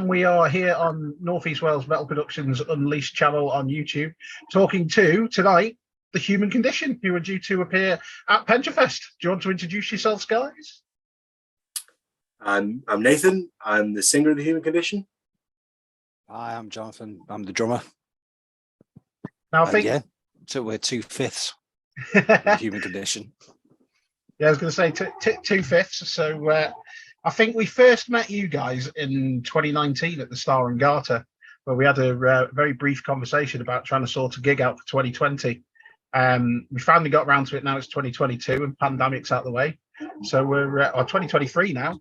and we are here on North East Wales Metal Productions Unleashed channel on YouTube, talking to, tonight, The Human Condition, who are due to appear at Pentre Fest. Do you want to introduce yourselves, guys? I'm Nathan. I'm the singer of The Human Condition. Hi, I'm Jonathan. I'm the drummer. Now, I think... yeah, so we're 2/5 The Human Condition. Yeah, I was going to say 2/5. So I think we first met you guys in 2019 at the Star and Garter, where we had a very brief conversation about trying to sort a gig out for 2020. We finally got around to it. Now it's 2022 and pandemic's out of the way. So we're 2023 now.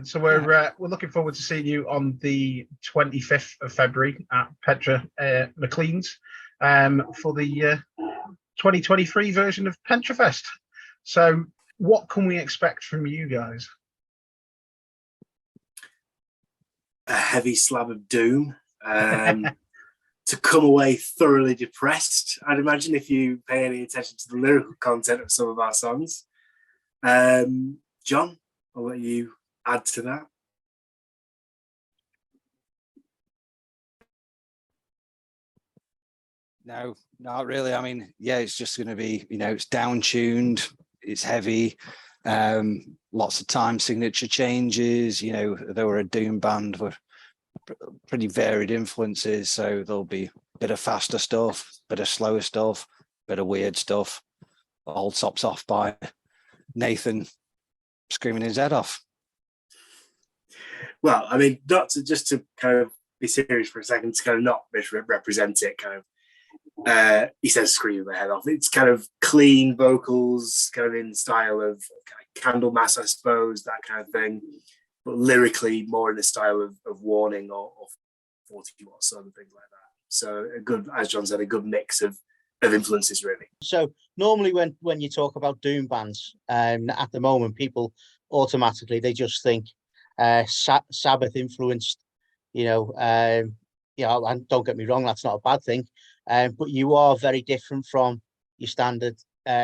So we're looking forward to seeing you on the 25th of February at Pentre Mcleans for the 2023 version of Pentre Fest. So what can we expect from you guys? A heavy slab of doom. To come away thoroughly depressed, I'd imagine, if you pay any attention to the lyrical content of some of our songs. John, I'll let you add to that. No, not really. I mean, yeah, it's just going to be, it's down-tuned, it's heavy, lots of time signature changes. They were a doom band with pretty varied influences, so there'll be a bit of faster stuff, bit of slower stuff, bit of weird stuff, all tops off by Nathan screaming his head off. Well, I mean, just to kind of be serious for a second, to kind of not misrepresent it, kind of, he says screaming my head off. It's kind of clean vocals, kind of in style of kind of Candlemass, I suppose, that kind of thing, but lyrically more in the style of Warning or 40 Watts and things like that. So a good, as John said, a good mix of influences, really. So normally when you talk about doom bands, at the moment, people automatically, they just think Sabbath influenced, and don't get me wrong, that's not a bad thing. But you are very different from your standard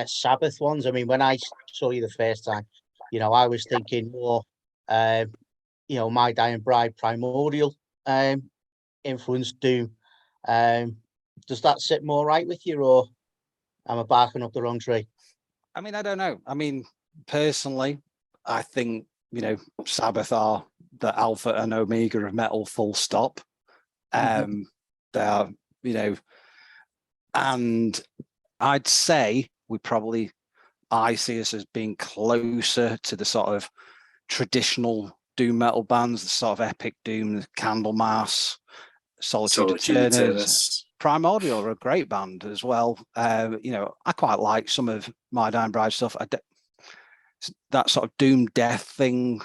Sabbath ones. I mean, when I saw you the first time, I was thinking more, My Dying Bride, Primordial influenced doom. Does that sit more right with you, or am I barking up the wrong tree? I mean, I don't know. I mean, personally, I think, Sabbath are the alpha and omega of metal, full stop. They are, and I'd say I see us as being closer to the sort of traditional doom metal bands, the sort of epic doom, the Candlemass, Solitude Eternus. Primordial are a great band as well. I quite like some of My Dying Bride stuff. That sort of doom death thing,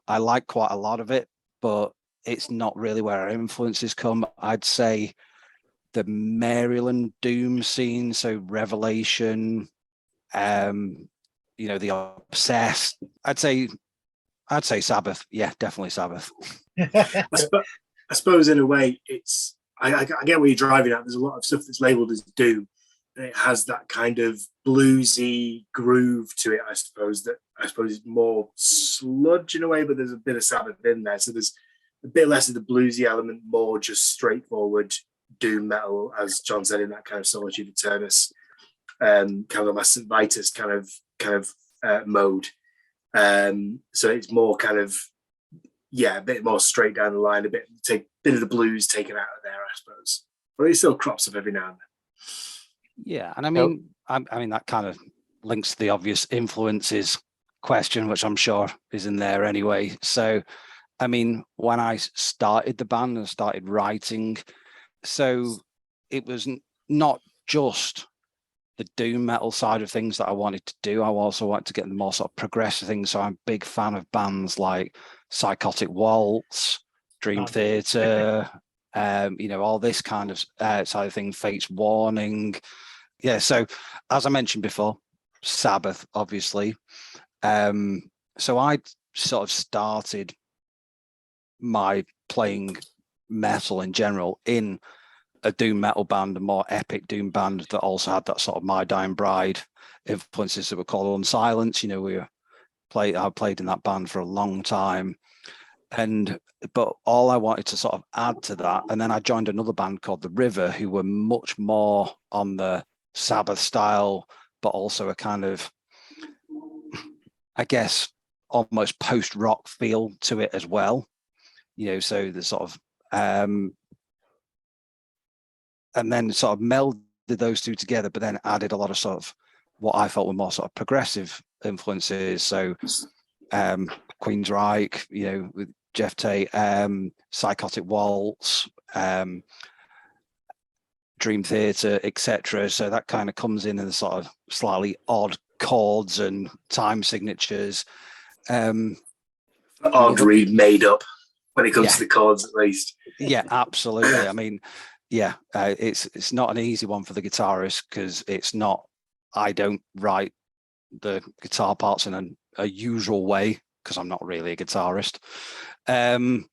I like quite a lot of it, but it's not really where our influences come. I'd say the Maryland doom scene, so Revelation, the Obsessed. I'd say Sabbath. Yeah, definitely Sabbath. I suppose in a way it's I get where you're driving at. There's a lot of stuff that's labelled as doom, and it has that kind of bluesy groove to it. I suppose is more sludge in a way, but there's a bit of Sabbath in there. So there's a bit less of the bluesy element, more just straightforward doom metal, as John said, in that kind of Solitude Eternus, kind of a St. Vitus kind of mode. So it's more kind of, a bit more straight down the line, a bit of the blues taken out of there, I suppose. But it still crops up every now and then. Yeah, and I mean, that kind of links to the obvious influences question, which I'm sure is in there anyway. So, I mean, when I started the band and started writing, so it was not just the doom metal side of things that I wanted to do. I also wanted to get the more sort of progressive things. So I'm a big fan of bands like Psychotic Waltz, Dream Theater, all this kind of side of thing, Fate's Warning. Yeah, so as I mentioned before, Sabbath, obviously. So I sort of started my playing metal in general in a doom metal band, a more epic doom band that also had that sort of My Dying Bride influences that were called Unsilence. I played in that band for a long time. but all I wanted to sort of add to that, and then I joined another band called The River, who were much more on the Sabbath style, but also a kind of, I guess, almost post-rock feel to it as well. So the sort of and then sort of melded those two together, but then added a lot of sort of what I felt were more sort of progressive influences. So Queensryche, with Jeff Tate, Psychotic Waltz, Dream Theater, etc. So that kind of comes in the sort of slightly odd chords and time signatures. Oddly made up when it comes to the chords, at least. Yeah, absolutely. I mean, it's not an easy one for the guitarist, because it's not. I don't write the guitar parts in a usual way, because I'm not really a guitarist. And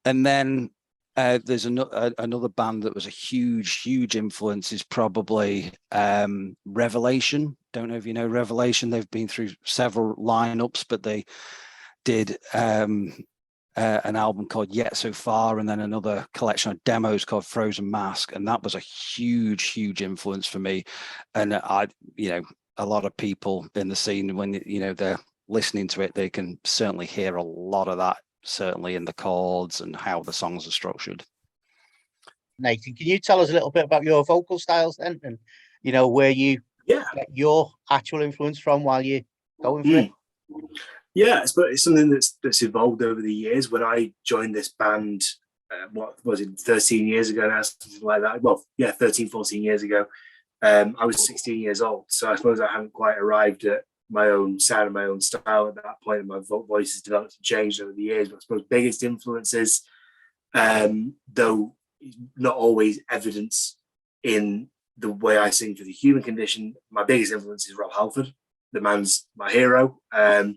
then there's another band that was a huge influence is probably Revelation. Don't know if you know Revelation. They've been through several lineups, but they did an album called Yet So Far, and then another collection of demos called Frozen Mask, and that was a huge influence for me. And a lot of people in the scene, when they're listening to it, they can certainly hear a lot of that, certainly in the chords and how the songs are structured. Nathan, can you tell us a little bit about your vocal styles then, and where you get your actual influence from while you're going for it? Yeah, it's something that's evolved over the years. When I joined this band, what was it, 13 years ago now, something like that. Well, 13, 14 years ago. I was 16 years old, so I suppose I hadn't quite arrived at my own sound and my own style at that point, and my voice has developed and changed over the years. But I suppose biggest influences, though not always evidence in the way I sing for The Human Condition, my biggest influence is Rob Halford. The man's my hero. I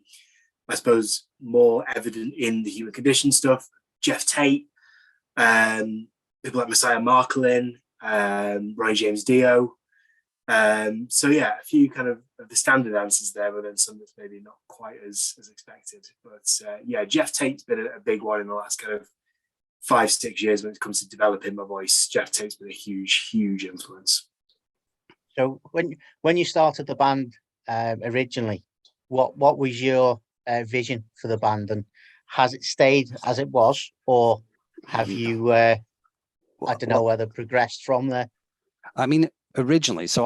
suppose more evident in The Human Condition stuff, Jeff Tate, people like Messiah Marklin, Ronnie James Dio. A few kind of the standard answers there, but then some that's maybe not quite as expected. But Jeff Tate's been a big one in the last kind of 5-6 years when it comes to developing my voice. Jeff Tate's been a huge influence. So when you started the band originally, what was your vision for the band, and has it stayed as it was, or have you I don't know whether progressed from there? I mean, originally, so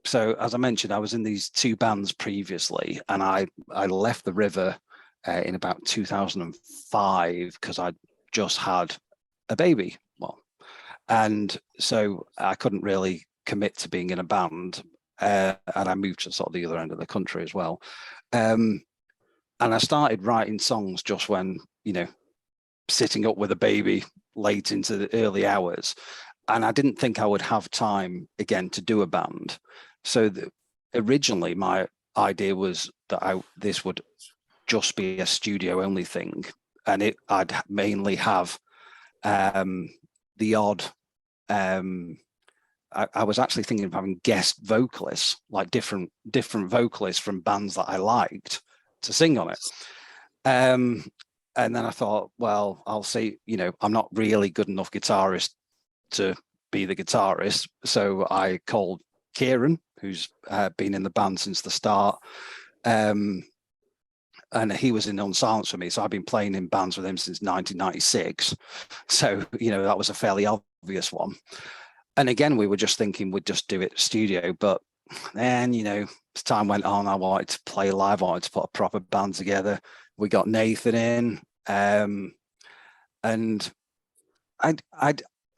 as I mentioned, I was in these two bands previously, and I left The River in about 2005 because I just had a baby. And so I couldn't really commit to being in a band, and I moved to sort of the other end of the country as well. And I started writing songs just when, sitting up with a baby late into the early hours. And I didn't think I would have time again to do a band. So originally my idea was that this would just be a studio only thing. And I'd mainly have the odd, I was actually thinking of having guest vocalists, like different vocalists from bands that I liked, to sing on it. And then I thought, well, I'll see, I'm not really good enough guitarist to be the guitarist. So I called Kieran, who's been in the band since the start. And he was in On Silence for me. So I've been playing in bands with him since 1996. So, that was a fairly obvious one. And again, we were just thinking we'd just do it studio. But then, as time went on, I wanted to play live. I wanted to put a proper band together. We got Nathan in. And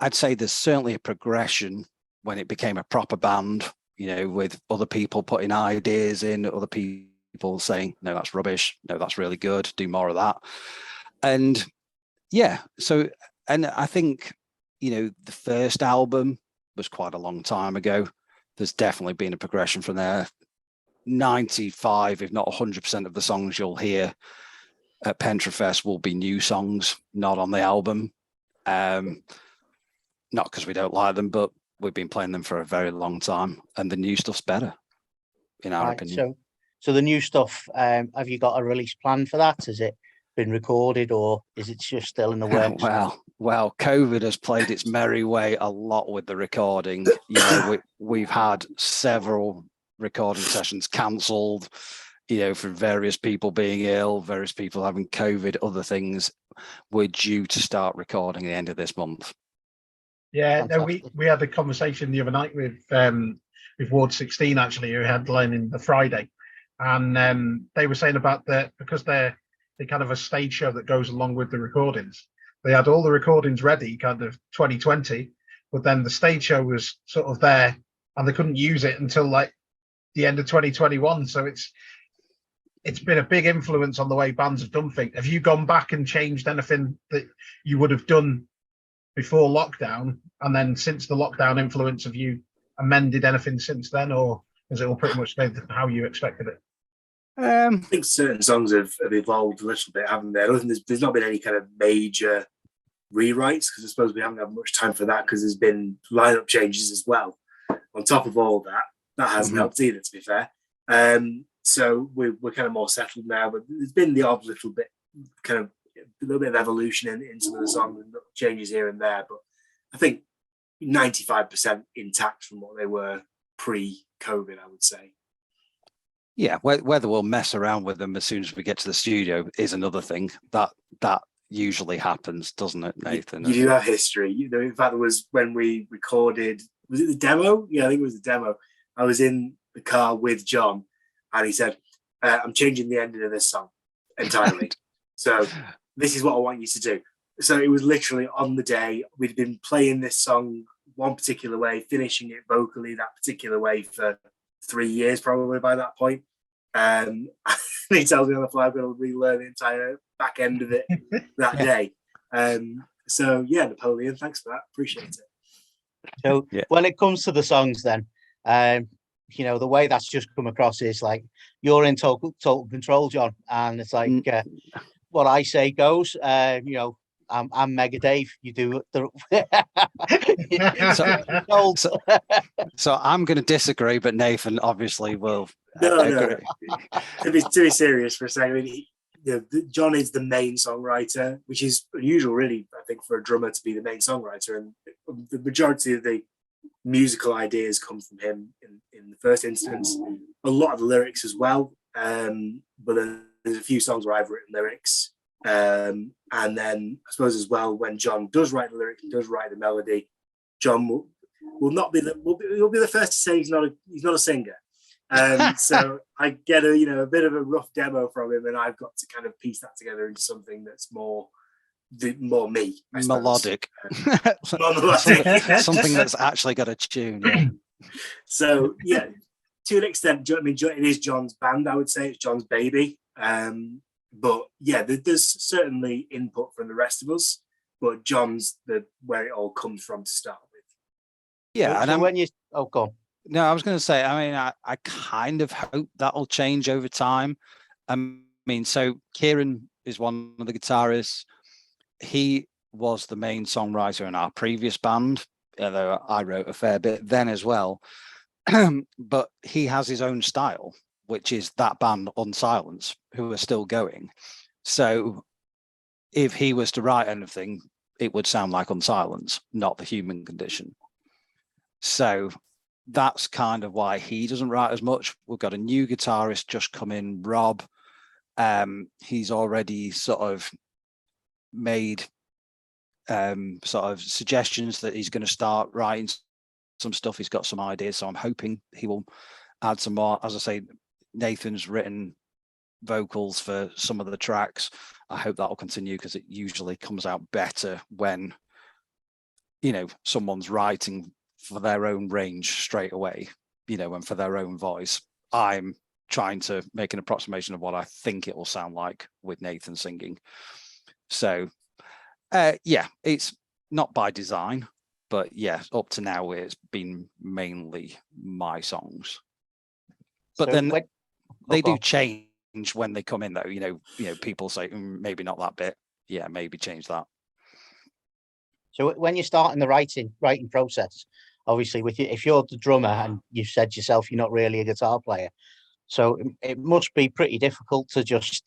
I'd say there's certainly a progression when it became a proper band, with other people putting ideas in, other people saying, no, that's rubbish. No, that's really good. Do more of that. And and I think, the first album was quite a long time ago. There's definitely been a progression from there. 95, if not 100% of the songs you'll hear at Pentre Fest will be new songs, not on the album. Not because we don't like them, but we've been playing them for a very long time, and the new stuff's better, in our opinion. So the new stuff, have you got a release plan for that? Is it been recorded, or is it just still in the works? Well, COVID has played its merry way a lot with the recording. You know, we've had several recording sessions cancelled, you know, for various people being ill, various people having COVID, other things. We're due to start recording at the end of this month. Yeah, no, we had a conversation the other night with Ward 16 actually, who headlining the Friday, and they were saying about because they're kind of a stage show that goes along with the recordings. They had all the recordings ready, kind of 2020, but then the stage show was sort of there, and they couldn't use it until like the end of 2021. So it's been a big influence on the way bands have done things. Have you gone back and changed anything that you would have done before lockdown, and then since the lockdown influence, have you amended anything since then, or has it all pretty much stayed how you expected it? I think certain songs have evolved a little bit, haven't they? I don't think there's not been any kind of major rewrites, because I suppose we haven't had much time for that, because there's been lineup changes as well. On top of all that hasn't helped either, to be fair. So we're kind of more settled now, but there's been the odd little bit, kind of a little bit of evolution in some of the songs and changes here and there. But I think 95% intact from what they were pre-COVID, I would say. Yeah, whether we'll mess around with them as soon as we get to the studio is another thing. That usually happens, doesn't it, Nathan? You do have history. You know, in fact, there was when we recorded, was it the demo? Yeah, I think it was the demo. I was in the car with Jon, and he said, I'm changing the ending of this song entirely. So this is what I want you to do. So it was literally on the day. We'd been playing this song one particular way, finishing it vocally that particular way for 3 years probably by that point. And he tells me on the fly I'm going to relearn the entire back end of it that day. So yeah, Napoleon, thanks for that. Appreciate it. So when it comes to the songs then, you know, the way that's just come across is like you're in total control, Jon. And it's like what I say goes. You know, I'm Mega Dave. You do the. So I'm going to disagree, but Nathan obviously will. No. To be serious for a second, I mean, Jon is the main songwriter, which is unusual, really. I think for a drummer to be the main songwriter, and the majority of the musical ideas come from him in the first instance. A lot of the lyrics as well, but then there's a few songs where I've written lyrics. And then I suppose as well, when Jon does write the lyrics and does write the melody, Jon will be the first to say he's not a singer. So I get a bit of a rough demo from him, and I've got to kind of piece that together into something that's more me, melodic. Something that's actually got a tune. Yeah. So yeah, to an extent, I mean, it is Jon's band. I would say it's Jon's baby. But yeah, there's certainly input from the rest of us, but Jon's where it all comes from to start with. Yeah, and when you go on. No, I was going to say, I mean, I kind of hope that'll change over time. I mean, so Kieran is one of the guitarists. He was the main songwriter in our previous band, although I wrote a fair bit then as well. But he has his own style, which is that band Unsilence, who are still going. So if he was to write anything, it would sound like Unsilence, not The Human Condition. So that's kind of why he doesn't write as much. We've got a new guitarist just come in, Rob. He's already sort of made sort of suggestions that he's going to start writing some stuff. He's got some ideas, so I'm hoping he will add some more. As I say, Nathan's written vocals for some of the tracks. I hope that will continue, because it usually comes out better when, you know, someone's writing for their own range straight away, you know, and for their own voice. I'm trying to make an approximation of what I think it will sound like with Nathan singing. So yeah, it's not by design, but yeah, up to now it's been mainly my songs. But so then they do change when they come in, though. You know, people say maybe not that bit. Yeah, maybe change that. So when you start in the writing process, obviously, if you're the drummer and you've said yourself you're not really a guitar player, so it must be pretty difficult to just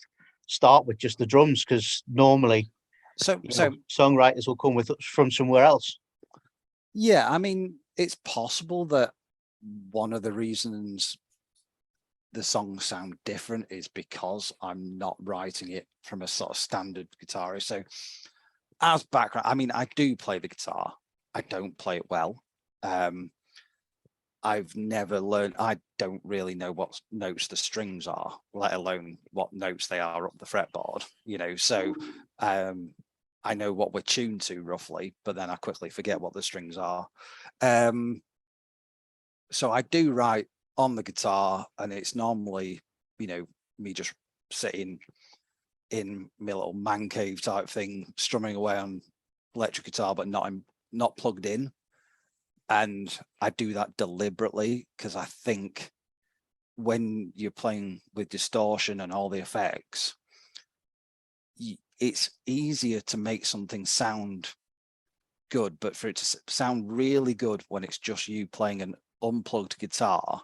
start with just the drums, because normally So songwriters will come with from somewhere else. yeah, I mean, it's possible that one of the reasons the songs sound different is because I'm not writing it from a sort of standard guitarist. So as background, I mean, I do play the guitar. I don't play it well. I've never learned, I don't really know what notes the strings are, let alone what notes they are up the fretboard, so I know what we're tuned to roughly, but then I quickly forget what the strings are. So I do write on the guitar, and it's normally, me just sitting in my little man cave type thing, strumming away on electric guitar, but not plugged in. And I do that deliberately because I think when you're playing with distortion and all the effects, it's easier to make something sound good, but for it to sound really good when it's just you playing an unplugged guitar,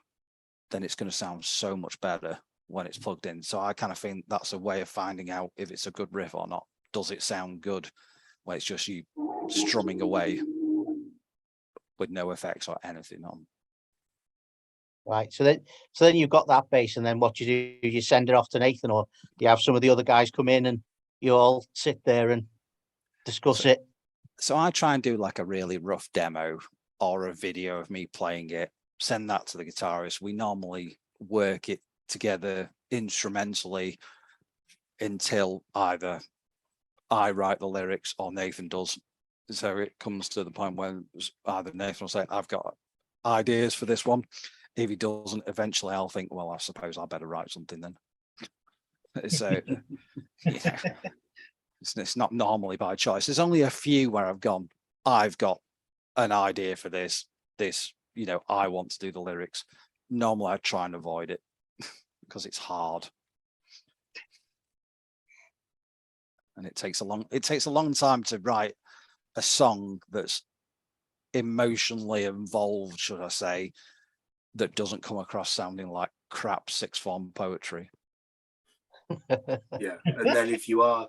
then it's going to sound so much better when it's plugged in. So I kind of think that's a way of finding out if it's a good riff or not. Does it sound good when it's just you strumming away with no effects or anything on? Right. So then you've got that bass, and then what you do, you send it off to Nathan, or you have some of the other guys come in and you all sit there and discuss it. So I try and do like a really rough demo or a video of me playing it, send that to the guitarist. We normally work it together instrumentally until either I write the lyrics or Nathan does. So it comes to the point where either Nathan will say, I've got ideas for this one. If he doesn't, eventually I'll think, well, I suppose I better write something then. So it's not normally by choice. There's only a few where I've got an idea for this, I want to do the lyrics. Normally I try and avoid it because it's hard. And it takes a long time to write a song that's emotionally involved, should I say, that doesn't come across sounding like crap sixth form poetry. Yeah, and then if you are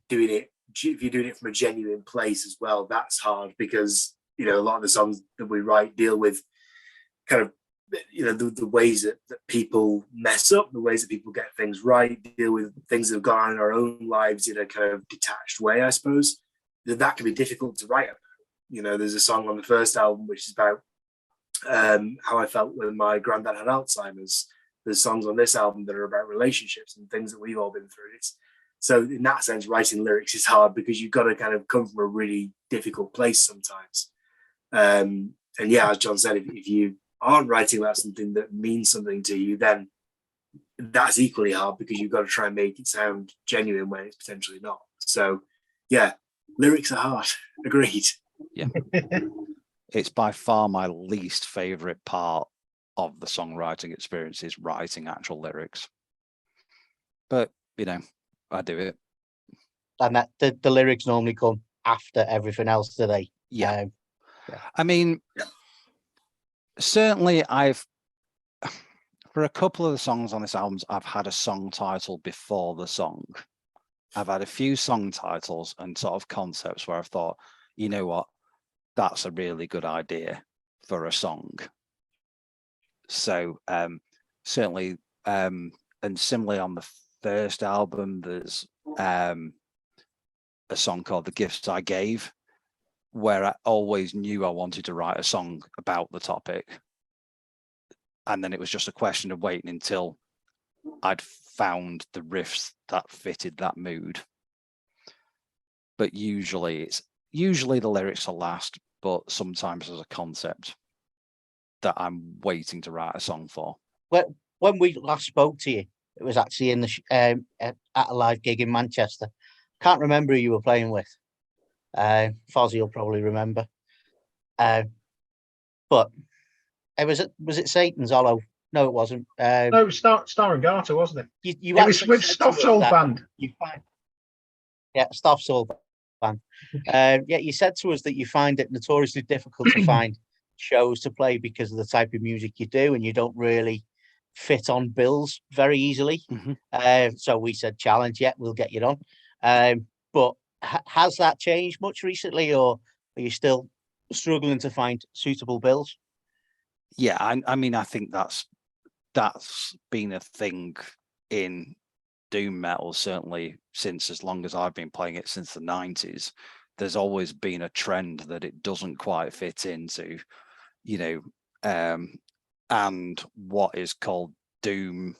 doing it, if you're doing it from a genuine place as well, that's hard because a lot of the songs that we write deal with kind of the ways that people mess up, the ways that people get things right, deal with things that have gone on in our own lives in a kind of detached way, I suppose. That can be difficult to write about. There's a song on the first album which is about how I felt when my granddad had Alzheimer's. There's songs on this album that are about relationships and things that we've all been through. So in that sense, writing lyrics is hard because you've got to kind of come from a really difficult place sometimes. And yeah, as Jon said, if you aren't writing about something that means something to you, then that's equally hard because you've got to try and make it sound genuine when it's potentially not. So yeah, lyrics are hard. Agreed. Yeah. It's by far my least favorite part of the songwriting experience is writing actual lyrics. But, I do it. And that the lyrics normally come after everything else, do they? Yeah. I mean, certainly for a couple of the songs on this album, I've had a song title before the song. I've had a few song titles and sort of concepts where I've thought, you know what, that's a really good idea for a song. So certainly, and similarly on the first album, there's a song called The Gifts I Gave, where I always knew I wanted to write a song about the topic. And then it was just a question of waiting until I'd found the riffs that fitted that mood. But usually the lyrics are last, but sometimes there's a concept that I'm waiting to write a song for. When we last spoke to you, it was actually in the at a live gig in Manchester. Can't remember who you were playing with. Fozzy will probably remember. But was it Satan's Hollow? No, it wasn't. No, it was Star and Garter, wasn't it? You it was with Stoff's old band. Stoff's old band. You said to us that you find it notoriously difficult to find shows to play because of the type of music you do, and you don't really fit on bills very easily. So we said, challenge, yeah, we'll get you on. But has that changed much recently, or are you still struggling to find suitable bills? Yeah, I mean, I think that's been a thing in doom metal, certainly since as long as I've been playing it, since the 90s. There's always been a trend that it doesn't quite fit into, and what is called doom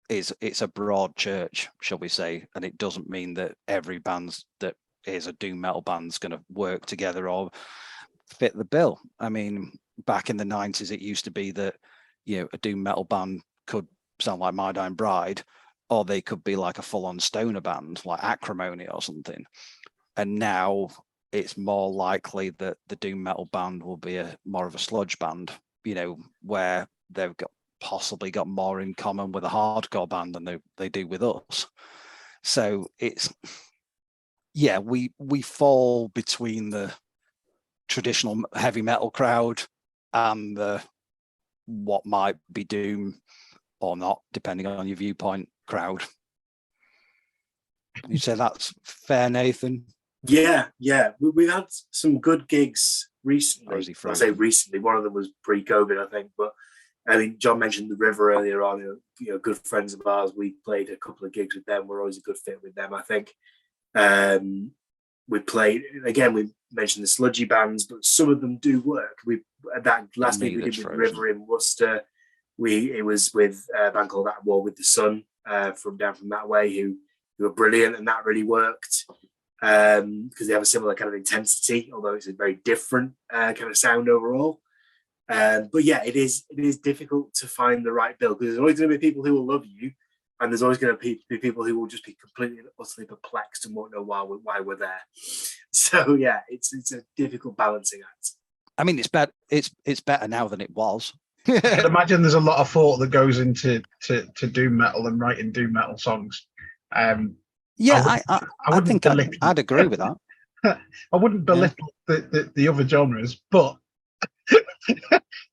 it's a broad church, shall we say, and it doesn't mean that every band that is a doom metal band's going to work together or fit the bill. I mean, back in the 90s, it used to be that a doom metal band could sound like My Dying Bride, or they could be like a full-on stoner band like Acrimony or something. And now it's more likely that the doom metal band will be more of a sludge band, where they've possibly got more in common with a hardcore band than they do with us. So it's, we fall between the traditional heavy metal crowd and the what might be doom or not, depending on your viewpoint, crowd. You say that's fair, Nathan? Yeah. We've had some good gigs recently. I say recently, one of them was pre-COVID, I think. But I mean, John mentioned the River earlier on. Good friends of ours. We played a couple of gigs with them. We're always a good fit with them, I think. We played again. We mentioned the sludgy bands, but some of them do work. That last gig we did with River in Worcester. It was with a band called At War with the Sun from down from that way, who were brilliant, and that really worked because they have a similar kind of intensity, although it's a very different kind of sound overall. But yeah, it is difficult to find the right bill, because there's always going to be people who will love you, and there's always going to be people who will just be completely and utterly perplexed and won't know why we're there. So yeah, it's a difficult balancing act. I mean, it's better now than it was. I can imagine there's a lot of thought that goes into doom metal and writing doom metal songs. I think I'd agree with that. I wouldn't belittle the other genres, but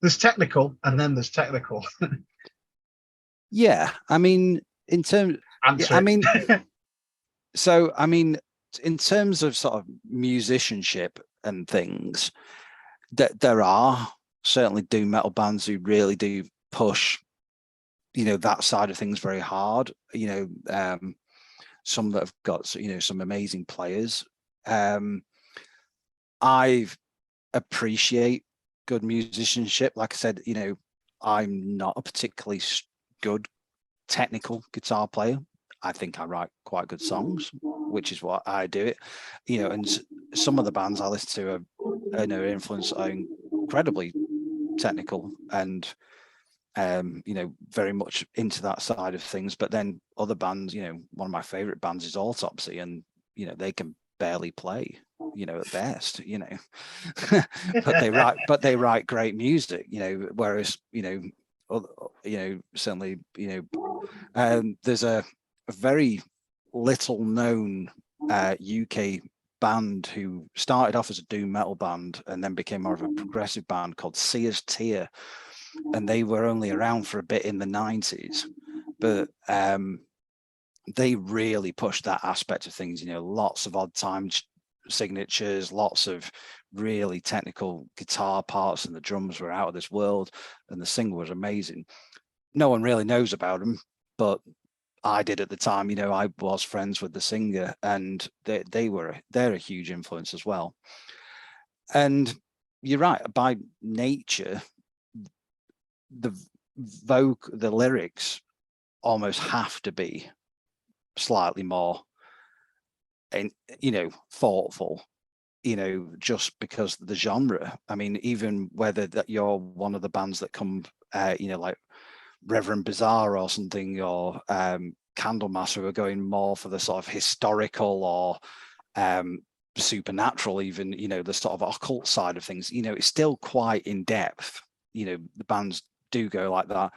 there's technical and then there's technical. Yeah, I mean, in terms, in terms of sort of musicianship and things, that there are certainly doom metal bands who really do push, that side of things very hard. Some that have got, some amazing players. I appreciate good musicianship. Like I said, I'm not a particularly good technical guitar player. I think I write quite good songs, which is what I do it. And some of the bands I listen to are influenced are incredibly technical and very much into that side of things. But then other bands, one of my favorite bands is Autopsy, and they can barely play, at best, but they write great music, whereas certainly there's a very little known UK band who started off as a doom metal band and then became more of a progressive band called Sears Tear, and they were only around for a bit in the 90s, but they really pushed that aspect of things. Lots of odd time signatures, lots of really technical guitar parts, and the drums were out of this world, and the singer was amazing. No one really knows about them, but I did at the time. I was friends with the singer, and they're a huge influence as well. And you're right, by nature, the lyrics almost have to be slightly more thoughtful, just because of the genre. I mean, even whether that you're one of the bands that come like Reverend Bizarre or something, or Candlemass, who are going more for the sort of historical or supernatural, even, the sort of occult side of things, it's still quite in depth. The bands do go like that.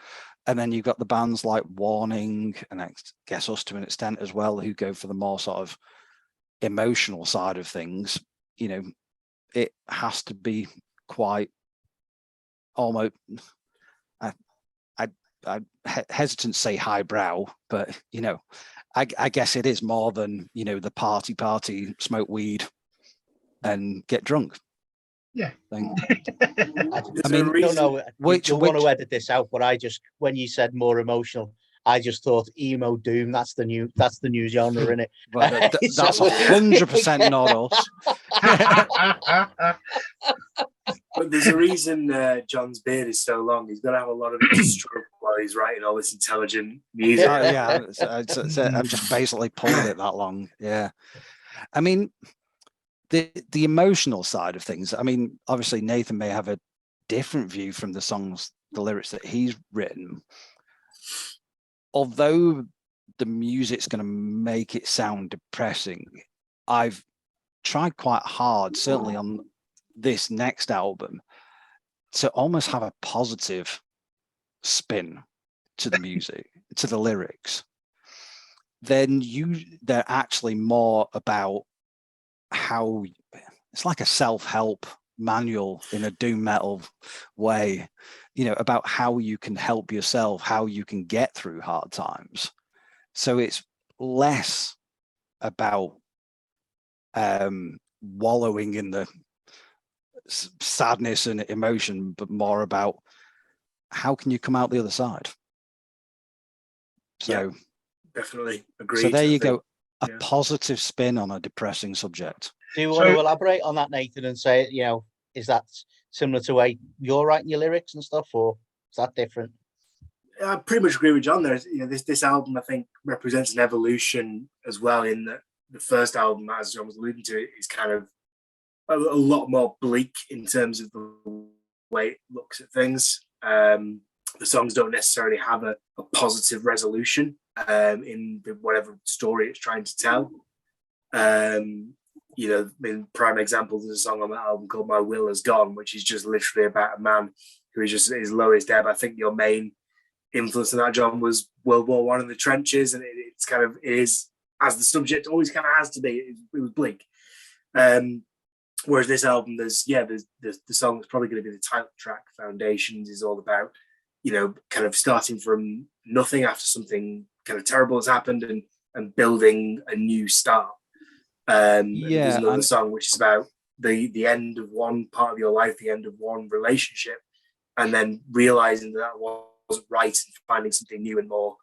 And then you've got the bands like Warning, and I guess us to an extent as well, who go for the more sort of emotional side of things. It has to be quite almost, I'm hesitant to say highbrow, but I guess it is more than the party, smoke weed, and get drunk. Yeah. Thing. I mean, don't know. You'll want to edit this out, but when you said more emotional, I just thought emo doom. That's the new genre, isn't it? Well, that's 100% not us. But there's a reason John's beard is so long. He's got to have a lot of it to stroke while he's writing all this intelligent music. Yeah, I'm just basically pulling it that long. Yeah, I mean, the emotional side of things. I mean, obviously Nathan may have a different view from the songs, the lyrics that he's written. Although the music's going to make it sound depressing, I've tried quite hard, certainly on this next album, to almost have a positive spin to the music, to the lyrics. Then they're actually more about how it's like a self-help manual in a doom metal way, about how you can help yourself, how you can get through hard times. So it's less about wallowing in the sadness and emotion, but more about how can you come out the other side. So yeah, definitely agree. So there you go, a positive spin on a depressing subject. Do you want to elaborate on that, Nathan, and say, is that similar to way you're writing your lyrics and stuff, or is that different? I pretty much agree with John there. This album, I think, represents an evolution as well, in that the first album, as John was alluding to, is kind of a lot more bleak in terms of the way it looks at things. The songs don't necessarily have a positive resolution in whatever story it's trying to tell. In prime example, there's a song on that album called My Will Has Gone, which is just literally about a man who is just his lowest ebb. I think your main influence in that, John, was World War I in the trenches, and it is, as the subject always kind of has to be, it was bleak. Whereas this album, there's the song that's probably going to be the title track, Foundations, is all about, kind of starting from nothing after something kind of terrible has happened and building a new start. There's another song which is about the end of one part of your life, the end of one relationship, and then realizing that wasn't right and finding something new and more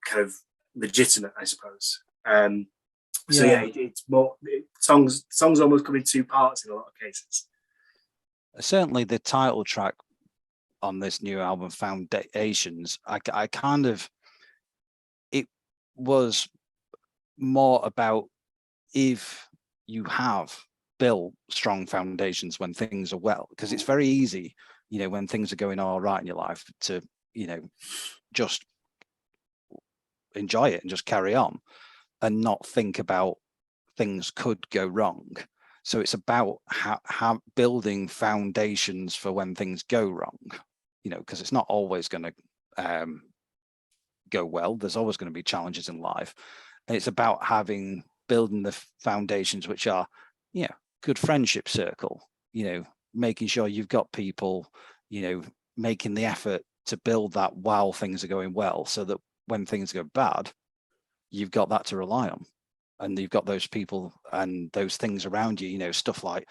kind of legitimate, I suppose. It's more songs almost come in two parts in a lot of cases. Certainly the title track on this new album, Foundations, I kind of, it was more about, if you have built strong foundations when things are well, because it's very easy, when things are going all right in your life, to just enjoy it and just carry on and not think about things could go wrong. So it's about how building foundations for when things go wrong, because it's not always going to go well. There's always going to be challenges in life. And it's about building the foundations, which are, good friendship circle, making sure you've got people, making the effort to build that while things are going well, so that when things go bad, you've got that to rely on. And you've got those people and those things around you, stuff like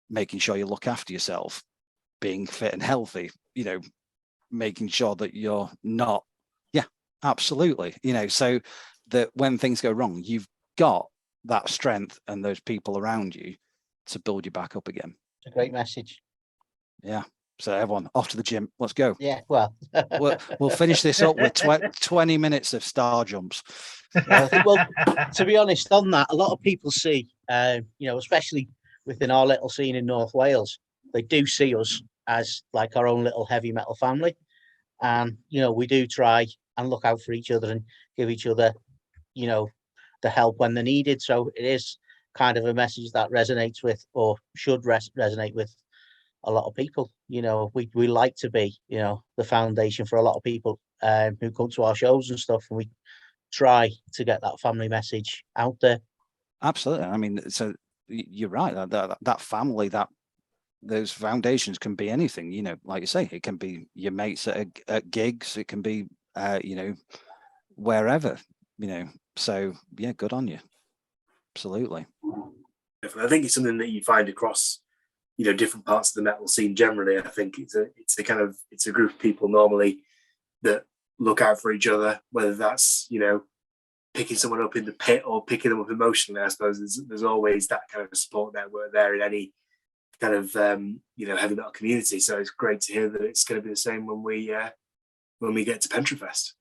making sure you look after yourself, being fit and healthy, making sure that you're not, absolutely, so that when things go wrong, you've got that strength and those people around you to build you back up again. It's a great message. Yeah. So everyone, off to the gym. Let's go. Yeah, well, we'll finish this up with 20 minutes of star jumps. Well, to be honest on that, a lot of people see, especially within our little scene in North Wales, they do see us as like our own little heavy metal family. And, we do try and look out for each other and give each other, the help when they're needed. So it is kind of a message that resonates with, or should resonate with, a lot of people. We like to be, the foundation for a lot of people who come to our shows and stuff, and we try to get that family message out there. Absolutely. I mean, so you're right, that family, that those foundations can be anything, you know, like you say, it can be your mates at gigs, it can be, you know, wherever, you know. So yeah, good on you. Absolutely. I think it's something that you find across, you know, different parts of the metal scene generally. I think it's a group of people normally that look out for each other, whether that's, you know, picking someone up in the pit or picking them up emotionally. I suppose there's always that kind of support network there in any kind of you know, heavy metal community. So it's great to hear that it's going to be the same when we get to Pentre Fest.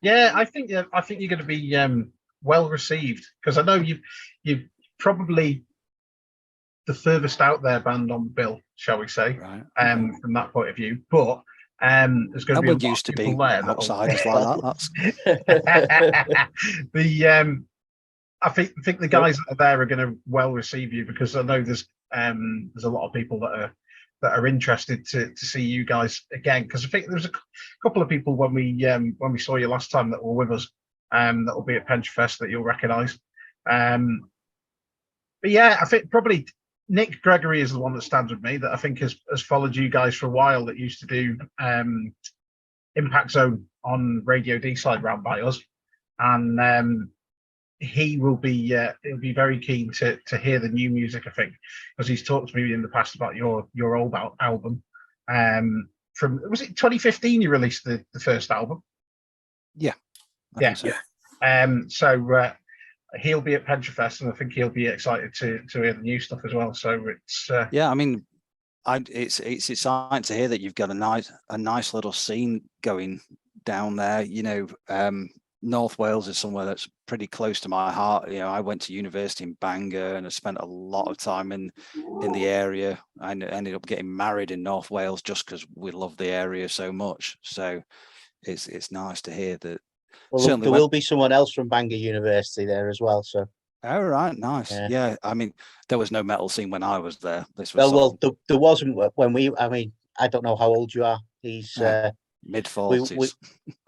Yeah, I think you're going to be well received, because I know you've probably the furthest out there band on the bill, shall we say, right. From that point of view. But there's going to be a lot used of to people be there outsiders like that. That's the I think the guys that are there are going to well receive you, because I know there's a lot of people that are interested to see you guys again, because I think there's a couple of people when we saw you last time that were with us that will be at Pentre Fest that you'll recognise. But yeah, I think probably Nick Gregory is the one that stands with me, that I think has followed you guys for a while, that used to do Impact Zone on Radio Deeside round by us, and he will be he'll be very keen to hear the new music, I think, because he's talked to me in the past about your old album. From, was it 2015 you released the first album? Yeah. I Yeah. think so. Yeah. So he'll be at Pentre Fest, and I think he'll be excited to hear the new stuff as well. So it's yeah, I mean, it's exciting to hear that you've got a nice little scene going down there. You know, North Wales is somewhere that's pretty close to my heart. You know, I went to university in Bangor, and I spent a lot of time in the area. I ended up getting married in North Wales just because we love the area so much. So it's nice to hear that. Well, there will be someone else from Bangor University there as well. So. Oh, right, nice. Yeah, I mean, there was no metal scene when I was there. This was there wasn't when we. I mean, I don't know how old you are. He's mid-40s.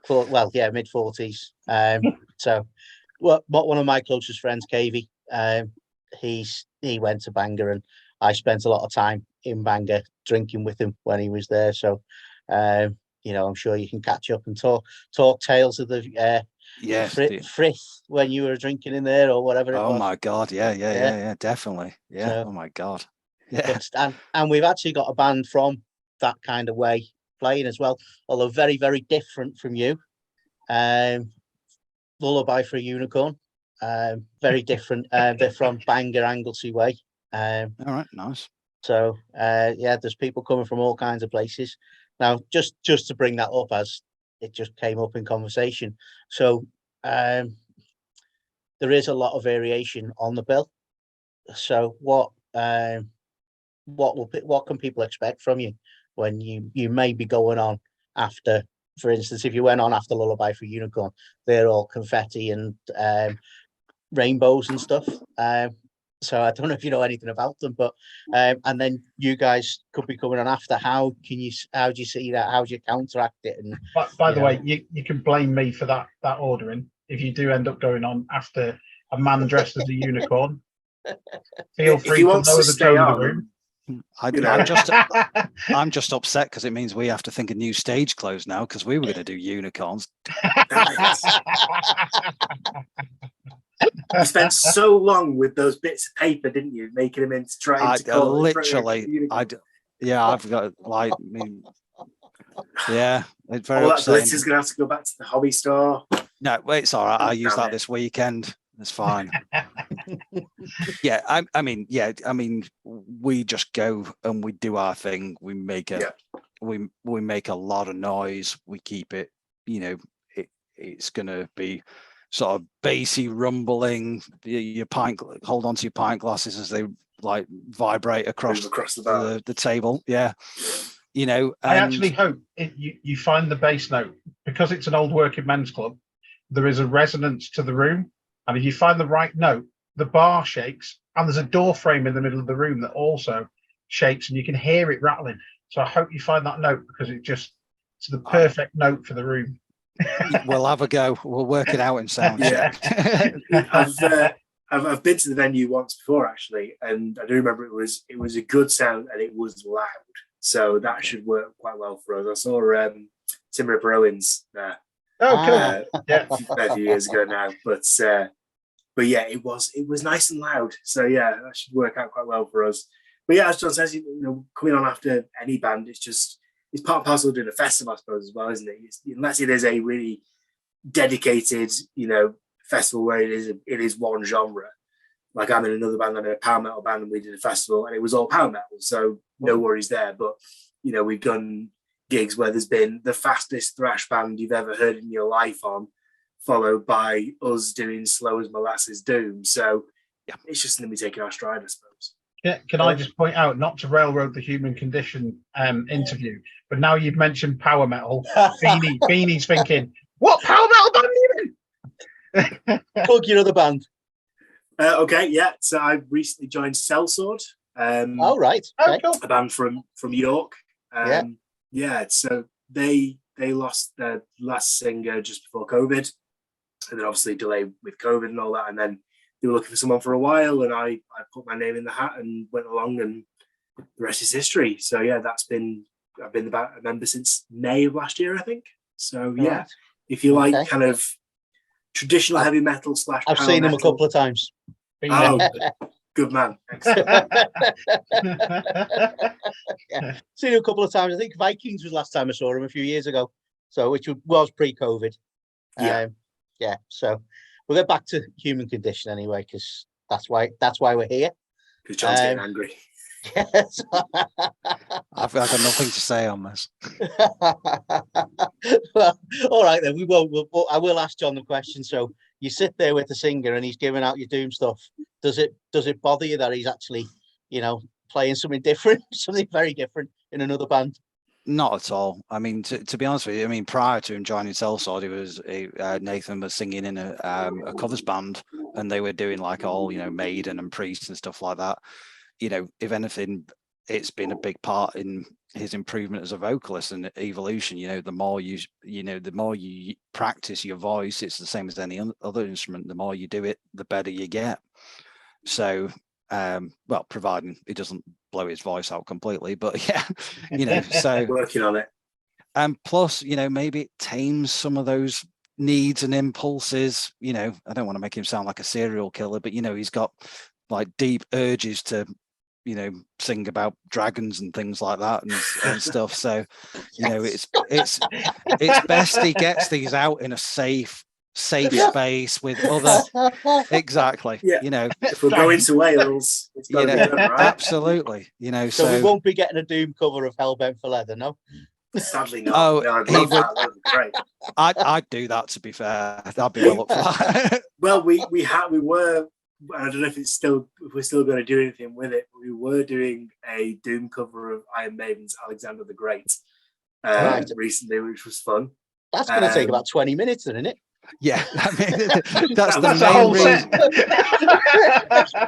Well, yeah, mid-40s. So, one of my closest friends, Cavey, he went to Bangor, and I spent a lot of time in Bangor drinking with him when he was there. So, you know, I'm sure you can catch up and talk tales of the frith when you were drinking in there or whatever it was. Oh my God, yeah, definitely. Yeah. So, oh my God. Yeah. And we've actually got a band from that kind of way playing as well, although very, very different from you. Lullaby for a Unicorn. Very different. They're from Bangor, Anglesey way. All right, nice. So yeah, there's people coming from all kinds of places. Now, just to bring that up, as it just came up in conversation. So there is a lot of variation on the bill. So what can people expect from you when you may be going on after? For instance, if you went on after Lullaby for Unicorn, they're all confetti and rainbows and stuff. So I don't know if you know anything about them, but and then you guys could be coming on after. How do you see that? How do you counteract it? And by the way, you can blame me for that ordering if you do end up going on after a man dressed as a unicorn. Feel free to lower the tone of the room. I'm just upset because it means we have to think of new stage clothes now, because we were going to do unicorns. You spent so long with those bits of paper, didn't you, making them into trying to literally. I've got it's very all upsetting. That glitter's going to have to go back to the hobby store. No, wait, it's all right. I use that this weekend. It's fine. Yeah, I mean, we just go and we do our thing. We make we make a lot of noise. We keep it, you know, it's gonna be sort of bassy rumbling. Your pint, hold on to your pint glasses as they like vibrate across the table. Yeah, you know. I actually hope you find the bass note, because it's an old working men's club. There is a resonance to the room. And if you find the right note, the bar shakes, and there's a door frame in the middle of the room that also shakes, and you can hear it rattling. So I hope you find that note, because it's the perfect note for the room. We'll have a go. We'll work it out in sound check. I've I've been to the venue once before actually, and I do remember it was a good sound and it was loud, so that should work quite well for us. I saw Tim Ripper Owens there Oh, cool. yeah, a few years ago now, but yeah, it was nice and loud, so yeah, that should work out quite well for us. But yeah, as John says, coming on after any band, it's part and parcel of doing a festival, I suppose, as well, isn't it? Unless it is a really dedicated, festival where it is one genre. Like I'm in another band, I'm in a power metal band, and we did a festival, and it was all power metal, so no worries there. But we've done gigs where there's been the fastest thrash band you've ever heard in your life on, followed by us doing slow as molasses doom. So yeah, it's just going to be taking our stride, I suppose. Yeah, can I just point out, not to railroad the human condition interview, but now you've mentioned power metal, Beanie's thinking, what power metal band are you in? Plug your other band. Okay, yeah. So I recently joined Sellsword. Oh, right. Okay. Oh, cool. A band from York. Yeah. So they lost their last singer just before COVID, and then obviously delayed with COVID and all that, and then they were looking for someone for a while, and I put my name in the hat and went along, and the rest is history. So yeah, I've been a member since May of last year, I think. So yeah, right. If you like kind of traditional heavy metal / I've seen him a couple of times. Oh, good man. Yeah, seen him a couple of times. I think Vikings was last time I saw him a few years ago, so which was pre-COVID. Yeah. So we'll get back to human condition anyway, because that's why we're here. Because John's getting angry. Yes. I've got nothing to say on this. Well, all right then. I will ask John the question. So you sit there with the singer and he's giving out your doom stuff. Does it bother you that he's actually, playing something different, something very different in another band? Not at all. I mean, to be honest with you, I mean, prior to him joining Sellsword, Nathan was singing in a covers band, and they were doing like all Maiden and Priest and stuff like that. If anything, it's been a big part in his improvement as a vocalist and evolution. The more you practice your voice, it's the same as any other instrument. The more you do it, the better you get. So, well, providing he doesn't blow his voice out completely, but yeah, so working on it. And plus, maybe it tames some of those needs and impulses. I don't want to make him sound like a serial killer, but he's got like deep urges to sing about dragons and things like that and stuff. So it's best he gets these out in a safe space with other exactly. If we're going to Wales, it's got to be done, right? Absolutely. So we won't be getting a doom cover of Hellbent for Leather, no? Sadly not. Oh, no, that would be great. I'd do that, to be fair. That'd be well up for that. Well, we were. I don't know if we're still going to do anything with it. But we were doing a doom cover of Iron Maiden's Alexander the Great recently, which was fun. That's going to take about 20 minutes, isn't it? Yeah, I mean, that's the main reason.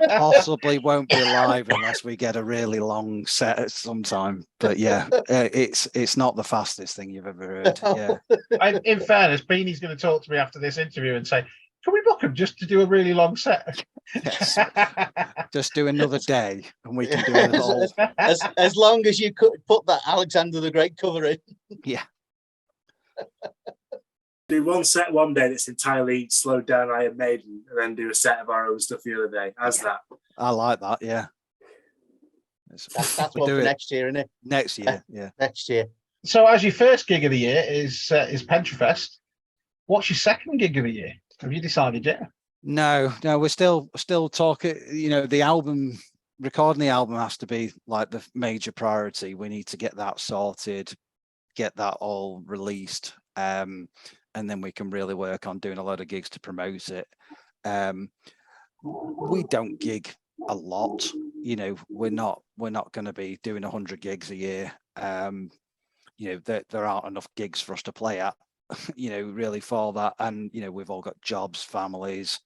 Possibly won't be live unless we get a really long set at some time. But yeah, it's not the fastest thing you've ever heard. Yeah. In fairness, Beanie's going to talk to me after this interview and say, "Can we book him just to do a really long set?" Yes. Just do another day, and we can do it all. As long as you could put that Alexander the Great cover in. Yeah. Do one set one day that's entirely slowed down Iron Maiden, and then do a set of our own stuff the other day. How's that? I like that. Yeah. That's one for next year, isn't it? Next year, yeah. Next year. So, as your first gig of the year is Pentre Fest, what's your second gig of the year? Have you decided yet? No, we're still talking. Recording the album has to be like the major priority. We need to get that sorted, get that all released, and then we can really work on doing a lot of gigs to promote it. We don't gig a lot. We're not going to be doing 100 gigs a year. There aren't enough gigs for us to play at. Really for that, and we've all got jobs, families,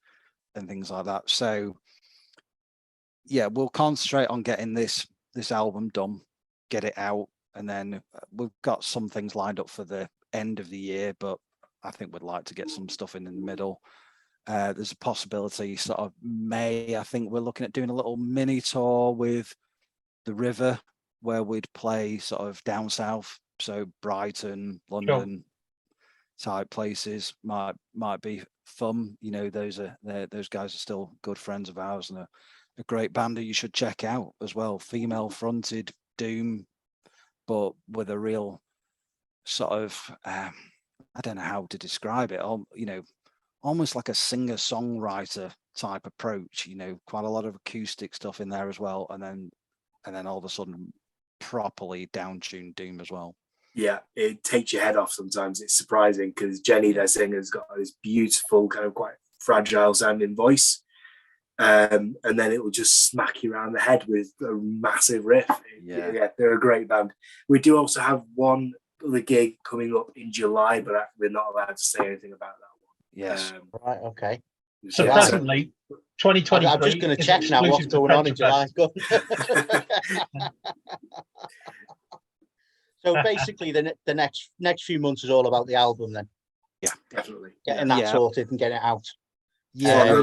and things like that. So yeah, we'll concentrate on getting this album done, get it out, and then we've got some things lined up for the end of the year, but I think we'd like to get some stuff in the middle. There's a possibility sort of May, I think we're looking at doing a little mini tour with the River, where we'd play sort of down south, so Brighton, London type places might be fun. You know, those guys are still good friends of ours and a great band that you should check out as well. Female fronted doom, but with a real sort of I don't know how to describe it. You know, almost like a singer songwriter type approach. You know, quite a lot of acoustic stuff in there as well, and then all of a sudden properly down-tuned doom as well. Yeah, it takes your head off sometimes. It's surprising because Jenny, their singer, has got this beautiful kind of quite fragile sounding voice, and then it will just smack you around the head with a massive riff. Yeah, they're a great band. We do also have one other gig coming up in July, but we're not allowed to say anything about that one. Yes. Right. Okay. So presently, 2023. I'm just going to check now what's going on in July. So basically, the next few months is all about the album, then. Yeah, definitely. Getting that sorted and getting it out. Yeah,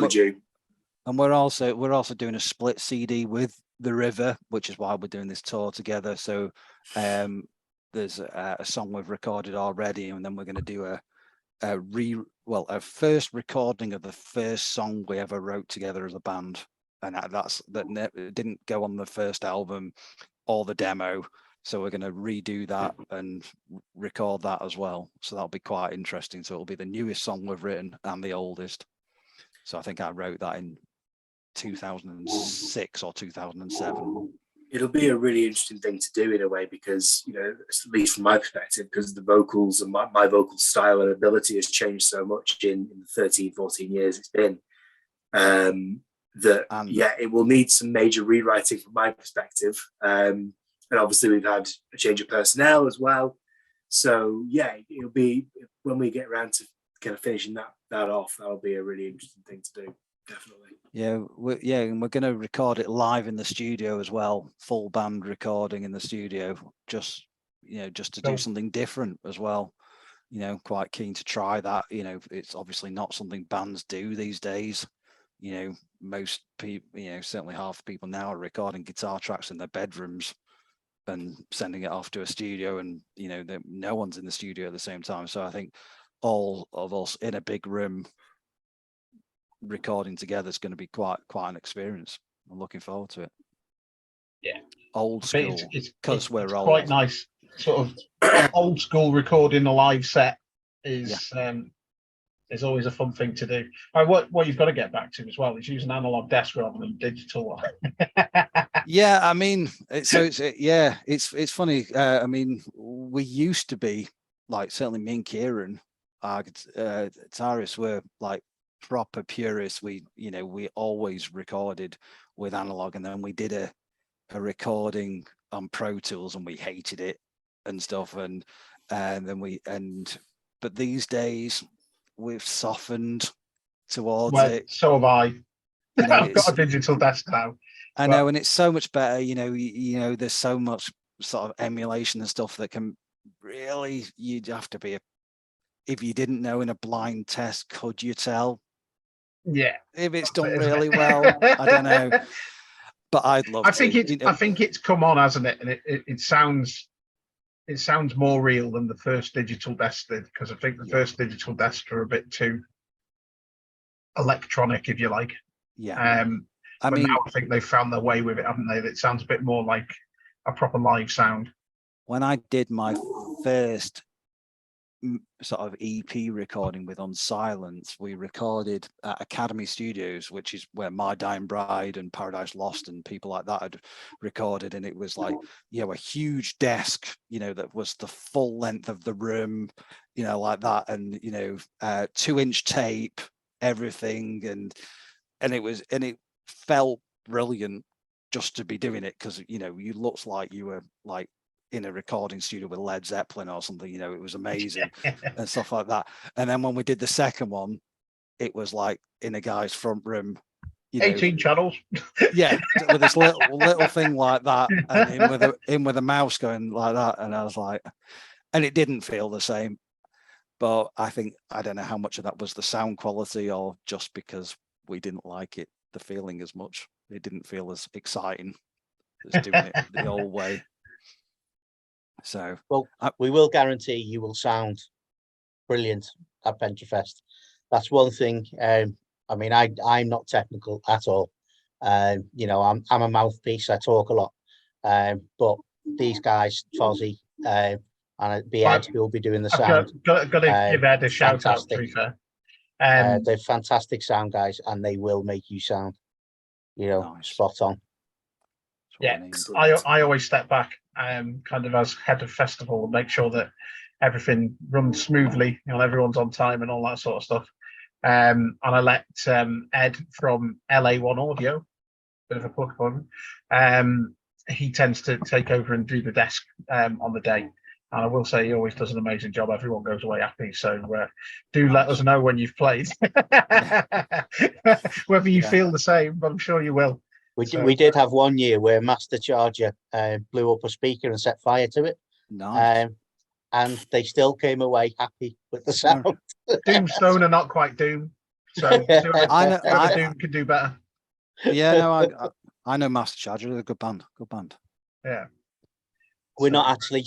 and we're also doing a split CD with the River, which is why we're doing this tour together. So there's a song we've recorded already, and then we're going to do a first recording of the first song we ever wrote together as a band, and that didn't go on the first album or the demo. So we're going to redo that and record that as well. So that'll be quite interesting. So it'll be the newest song we've written and the oldest. So I think I wrote that in 2006 or 2007. It'll be a really interesting thing to do in a way because, you know, at least from my perspective, because the vocals and my vocal style and ability has changed so much in the 13, 14 years it's been, it will need some major rewriting from my perspective. And obviously we've had a change of personnel as well. So yeah, it'll be, when we get around to kind of finishing that off, that'll be a really interesting thing to do. Definitely. Yeah, and we're going to record it live in the studio as well, full band recording in the studio, just to do something different as well. You know, quite keen to try that. You know, it's obviously not something bands do these days. You know, most people, you know, certainly half the people now are recording guitar tracks in their bedrooms and sending it off to a studio, and you know, no one's in the studio at the same time. So I think all of us in a big room recording together is going to be quite an experience. I'm looking forward to it. Yeah, old school, because we're old. Quite nice, sort of old school recording a live set is always a fun thing to do. What you've got to get back to as well is use an analog desk rather than digital. Yeah, I mean, it's funny. I mean, we used to be like, certainly me and Kieran, our guitarists, were like proper purists. We always recorded with analog, and then we did a recording on Pro Tools and we hated it and stuff, but these days we've softened towards it. So have I. You know, I've got a digital desk now. I know, and it's so much better. You know, there's so much sort of emulation and stuff that can really, you'd have to be if you didn't know in a blind test, could you tell? Yeah. If it's done really well, I don't know. But I'd love I think it's come on, hasn't it? And it sounds more real than the first digital desk did, because I think the first digital desks are a bit too electronic, if you like. Yeah. But now I think they've found their way with it, haven't they? It sounds a bit more like a proper live sound. When I did my first sort of EP recording with On Silence, we recorded at Academy Studios, which is where My Dying Bride and Paradise Lost and people like that had recorded, and it was like, a huge desk, that was the full length of the room, like that, and 2-inch tape, everything, and it felt brilliant just to be doing it, because you looked like you were like in a recording studio with Led Zeppelin or something. It was amazing and stuff like that. And then when we did the second one, it was like in a guy's front room, 18 channels, with this little thing like that, and in with a mouse going like that, and I was like, and it didn't feel the same. But I don't know how much of that was the sound quality or just because we didn't like it, the feeling as much. It didn't feel as exciting as doing it the old way. So, well, we will guarantee you will sound brilliant at Pentre Fest. That's one thing. I mean, I'm not technical at all. You know, I'm a mouthpiece. I talk a lot. But these guys, Fozzy, and it'd be Ed who will be doing the sound. Got to give Ed a shout out, to be fair. They're fantastic sound guys, and they will make you sound, you know, Nice. spot on. Yeah, I always step back, kind of as head of festival, and make sure that everything runs smoothly, you know, everyone's on time and all that sort of stuff. And I let Ed from LA1 Audio, bit of a plug for him, he tends to take over and do the desk on the day. And I will say he always does an amazing job. Everyone goes away happy. So do let us know when you've played, whether you feel the same, but I'm sure you will. We did have one year where Master Charger blew up a speaker and set fire to it. Nice. And they still came away happy with the sound. Doomstone are not quite Doom. So whoever Doom can do better. Yeah, no, I know Master Charger. They're a good band. Good band. Yeah. We're not actually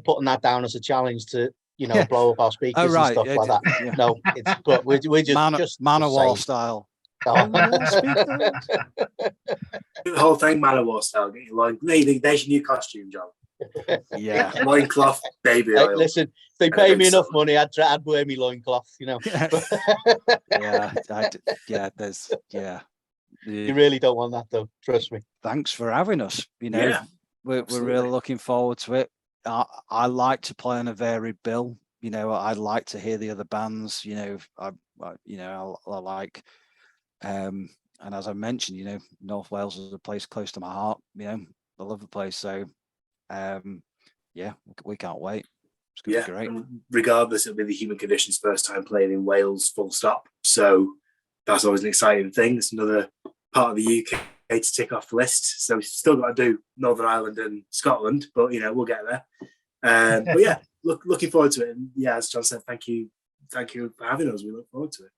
putting that down as a challenge to, you know, blow up our speakers and stuff like that. Yeah. No, but we're just Man-O-War style. Oh. The whole thing, Man-O-War style. Get your loin. There's your new costume, John. Yeah. Loincloth, baby oil. Listen, if they pay me enough money, I'd wear me loincloth, you know. You really don't want that, though. Trust me. Thanks for having us. You know, we're really looking forward to it. I like to play on a varied bill. You know, I like to hear the other bands. You know, I like, and as I mentioned, you know, North Wales is a place close to my heart. You know, I love the place. So, yeah, we can't wait. It's gonna be great. Regardless, it'll be the Human Condition's first time playing in Wales, full stop. So that's always an exciting thing. It's another part of the UK to tick off the list. So we've still got to do Northern Ireland and Scotland, but you know, we'll get there. But yeah, looking forward to it. And yeah, as John said, thank you for having us. We look forward to it.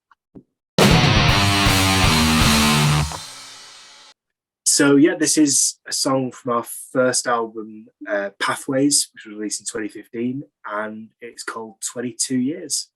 So yeah, this is a song from our first album, Pathways, which was released in 2015, and it's called 22 Years.